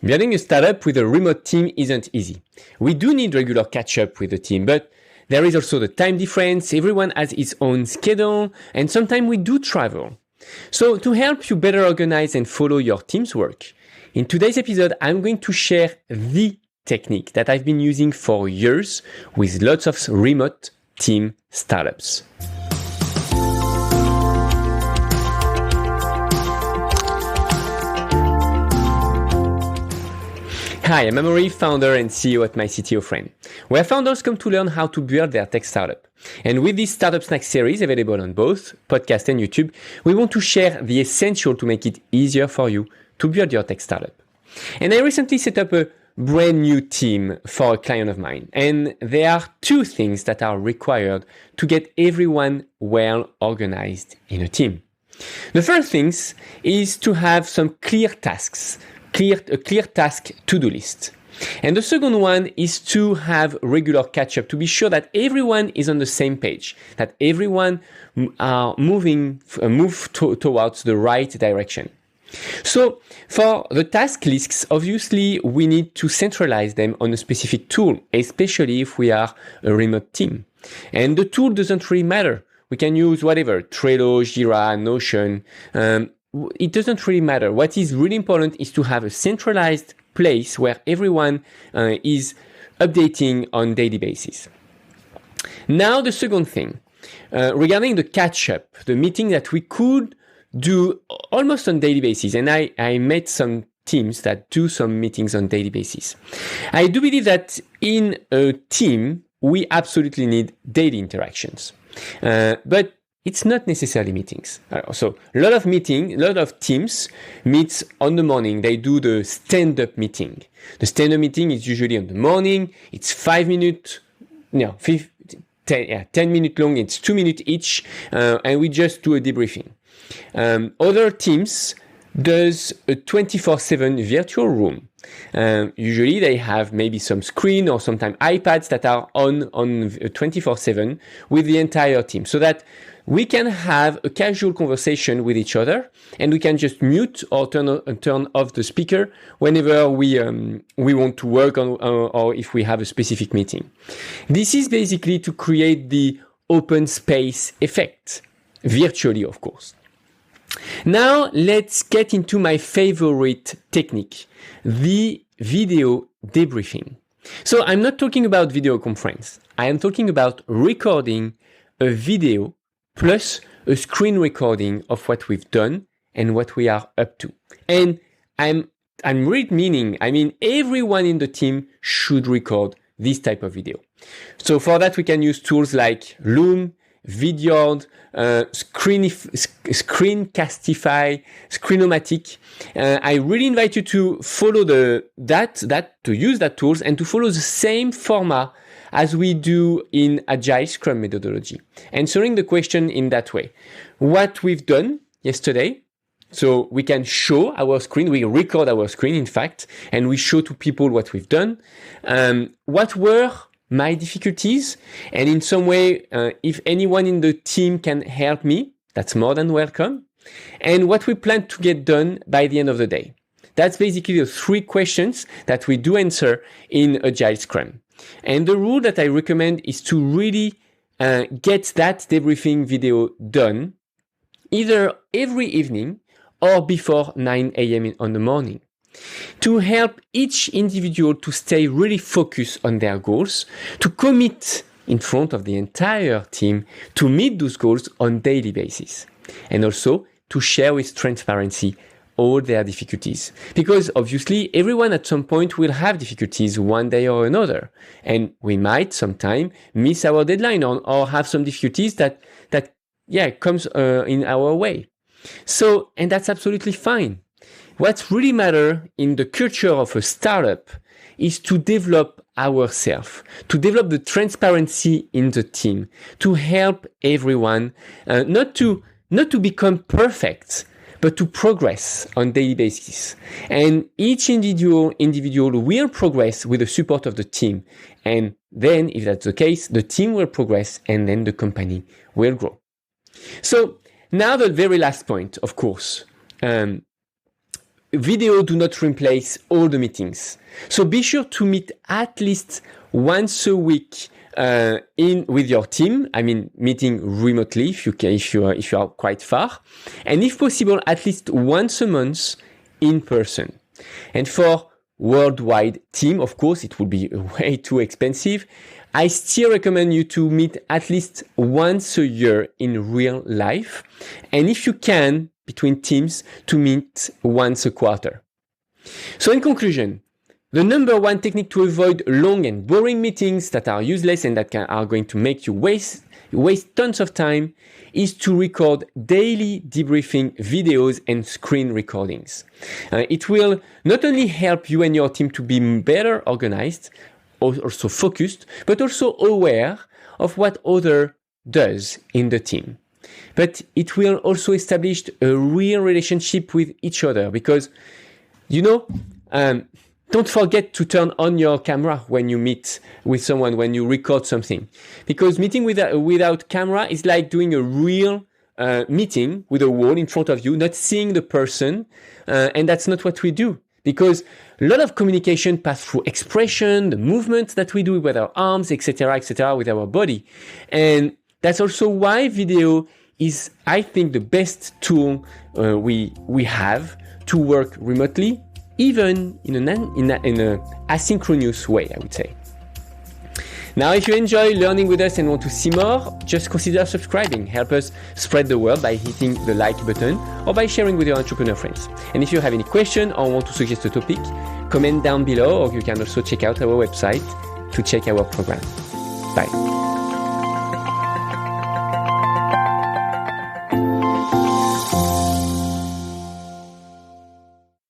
Building a startup with a remote team isn't easy. We do need regular catch-up with the team, but there is also the time difference, everyone has its own schedule, and sometimes we do travel. So to help you better organize and follow your team's work, in today's episode, I'm going to share the technique that I've been using for years with lots of remote team startups. Hi, I'm Amaury, founder and CEO at My CTO Friend, where founders come to learn how to build their tech startup. And with this Startup Snack series available on both podcast and YouTube, we want to share the essential to make it easier for you to build your tech startup. And I recently set up a brand new team for a client of mine. And there are two things that are required to get everyone well organized in a team. The first thing is to have some clear tasks, a clear task to-do list. And the second one is to have regular catch-up to be sure that everyone is on the same page, that everyone are move towards the right direction. So for the task lists, obviously we need to centralize them on a specific tool, especially if we are a remote team. And the tool doesn't really matter. We can use whatever, Trello, Jira, Notion. It doesn't really matter. What is really important is to have a centralized place where everyone is updating on daily basis. Now, the second thing, regarding the catch-up, the meeting that we could do almost on daily basis, and I met some teams that do some meetings on daily basis. I do believe that in a team, we absolutely need daily interactions. But it's not necessarily meetings. So a lot of teams meet on the morning. They do the stand-up meeting. The stand-up meeting is usually on the morning. It's 5 minutes, 10 minutes long. It's 2 minutes each. And we just do a debriefing. Other teams does a 24/7 virtual room. Usually they have maybe some screen or sometimes iPads that are on 24/7 with the entire team so that we can have a casual conversation with each other and we can just mute or turn off the speaker whenever we want to work on or if we have a specific meeting. This is basically to create the open space effect, virtually of course. Now let's get into my favorite technique, the video debriefing. So I'm not talking about video conference. I am talking about recording a video plus a screen recording of what we've done and what we are up to. And I'm really meaning everyone in the team should record this type of video. So for that, we can use tools like Loom, Vidyard, Screencastify, Screenomatic. I really invite you to follow to use that tools and to follow the same format as we do in Agile Scrum methodology, answering the question in that way. What we've done yesterday, so we can show our screen, we record our screen in fact, and we show to people what we've done. What were my difficulties? And in some way, if anyone in the team can help me, that's more than welcome. And what we plan to get done by the end of the day. That's basically the 3 questions that we do answer in Agile Scrum. And the rule that I recommend is to really get that debriefing video done either every evening or before 9 a.m. on the morning to help each individual to stay really focused on their goals, to commit in front of the entire team to meet those goals on daily basis, and also to share with transparency all their difficulties. Because obviously everyone at some point will have difficulties one day or another. And we might sometime miss our deadline or have some difficulties that comes in our way. So, and that's absolutely fine. What really matters in the culture of a startup is to develop ourselves, to develop the transparency in the team, to help everyone, not to become perfect, but to progress on daily basis. And each individual will progress with the support of the team. And then, if that's the case, the team will progress and then the company will grow. So now the very last point, of course, video do not replace all the meetings. So be sure to meet at least once a week with your team. I mean, meeting remotely if you are quite far, and if possible, at least once a month in person. And for worldwide team, of course, it would be way too expensive. I still recommend you to meet at least once a year in real life. And if you can, between teams, to meet once a quarter. So in conclusion, the number one technique to avoid long and boring meetings that are useless and that are going to make you waste tons of time is to record daily debriefing videos and screen recordings. It will not only help you and your team to be better organized, also focused, but also aware of what other does in the team. But it will also establish a real relationship with each other because, don't forget to turn on your camera when you meet with someone, when you record something. Because meeting without camera is like doing a real meeting with a wall in front of you, not seeing the person. And that's not what we do. Because a lot of communication passes through expression, the movements that we do with our arms, etc., with our body. And that's also why video is, I think, the best tool we have to work remotely, even in a asynchronous way, I would say. Now, if you enjoy learning with us and want to see more, just consider subscribing. Help us spread the word by hitting the like button or by sharing with your entrepreneur friends. And if you have any question or want to suggest a topic, comment down below, or you can also check out our website to check our program. Bye.